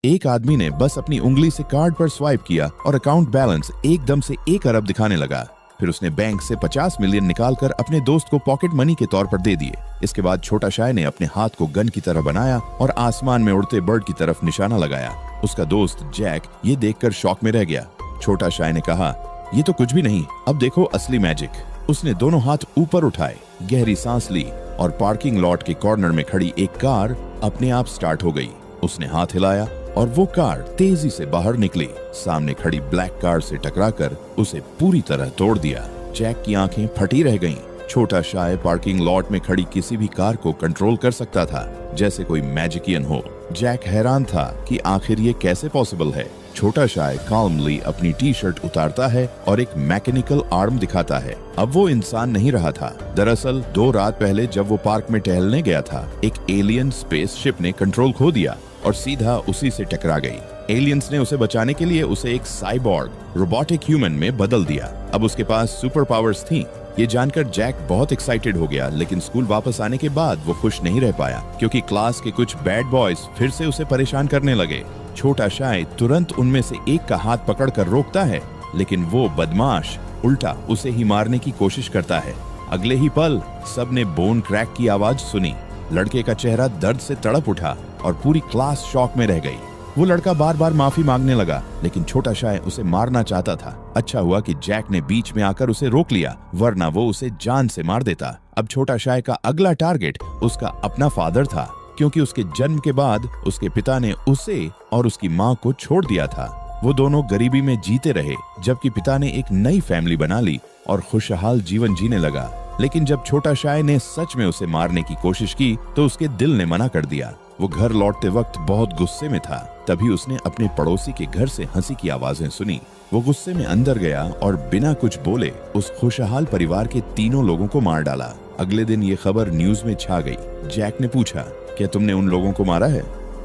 एक आदमी ने बस अपनी उंगली से कार्ड पर स्वाइप किया और अकाउंट बैलेंस एकदम से 1 अरब दिखाने लगा। फिर उसने बैंक से 50 मिलियन निकालकर अपने दोस्त को पॉकेट मनी के तौर पर दे दिए। इसके बाद छोटा शाय ने अपने हाथ को गन की तरह बनाया और आसमान में उड़ते बर्ड की तरफ निशाना लगाया। उसका दोस्त जैक ये देखकर शॉक में रह गया। छोटा शाय ने कहा, ये तो कुछ भी नहीं, अब देखो असली मैजिक। उसने दोनों हाथ ऊपर उठाए, गहरी सांस ली और पार्किंग लॉट के कॉर्नर में खड़ी एक कार अपने आप स्टार्ट हो गई। उसने हाथ हिलाया और वो कार तेजी से बाहर निकली। सामने खड़ी ब्लैक कार से टकराकर उसे पूरी तरह तोड़ दिया। जैक की आंखें फटी रह गईं। छोटा शाय पार्किंग लॉट में खड़ी किसी भी कार को कंट्रोल कर सकता था, जैसे कोई मैजिकियन हो। जैक हैरान था कि आखिर ये कैसे पॉसिबल है। छोटा शाय काल्मली अपनी टी शर्ट उतारता है और एक मैकेनिकल आर्म दिखाता है। अब वो इंसान नहीं रहा था। दरअसल 2 रात पहले जब वो पार्क में टहलने गया था, एक एलियन स्पेसशिप ने कंट्रोल खो दिया और सीधा उसी से टकरा गई। एलियंस ने उसे बचाने के लिए उसे एक साइबॉर्ग रोबोटिक ह्यूमन में बदल दिया। अब उसके पास सुपर पावर्स थी। ये जानकर जैक बहुत एक्साइटेड हो गया, लेकिन स्कूल वापस आने के बाद वो खुश नहीं रह पाया क्योंकि क्लास के कुछ बैड बॉयज फिर से उसे परेशान करने लगे। छोटा शाय तुरंत उनमें से एक का हाथ पकड़कर रोकता है, लेकिन वो बदमाश उल्टा उसे ही मारने की कोशिश करता है। अगले ही पल सबने बोन क्रैक की आवाज सुनी। लड़के का चेहरा दर्द से तड़प उठा और पूरी क्लास शॉक में रह गई। वो लड़का बार बार माफी मांगने लगा, लेकिन छोटा शाय उसे मारना चाहता था। अच्छा हुआ कि जैक ने बीच में आकर उसे रोक लिया, वरना वो उसे जान से मार देता। अब छोटा शाय का अगला टारगेट उसका अपना फादर था, क्योंकि उसके जन्म के बाद उसके पिता ने उसे और उसकी माँ को छोड़ दिया था। वो दोनों गरीबी में जीते रहे, जबकि पिता ने एक नई फैमिली बना ली और खुशहाल जीवन जीने लगा। लेकिन जब छोटा शाय ने सच में उसे मारने की कोशिश की तो उसके दिल ने मना कर दिया। वो घर लौटते वक्त बहुत गुस्से में था। तभी उसने अपने पड़ोसी के घर से हंसी की आवाजें सुनी। वो गुस्से में अंदर गया और बिना कुछ बोले उस खुशहाल परिवार के 3 लोगों को मार डाला। अगले दिन ये खबर न्यूज में छा गई। जैक ने पूछा, क्या तुमने उन लोगों को मारा है?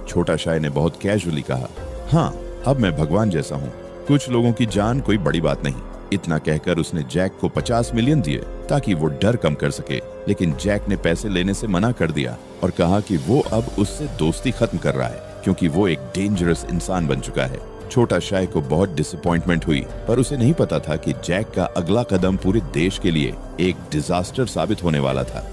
छोटा शाय ने बहुत कैजुअली कहा, हाँ, अब मैं भगवान जैसा हूँ। कुछ लोगों की जान कोई बड़ी बात नहीं। इतना कहकर उसने जैक को 50 मिलियन दिए ताकि वो डर कम कर सके। लेकिन जैक ने पैसे लेने से मना कर दिया और कहा कि वो अब उससे दोस्ती खत्म कर रहा है, क्योंकि वो एक डेंजरस इंसान बन चुका है। छोटा शाय को बहुत डिसअपॉइंटमेंट हुई, पर उसे नहीं पता था कि जैक का अगला कदम पूरे देश के लिए एक डिजास्टर साबित होने वाला था।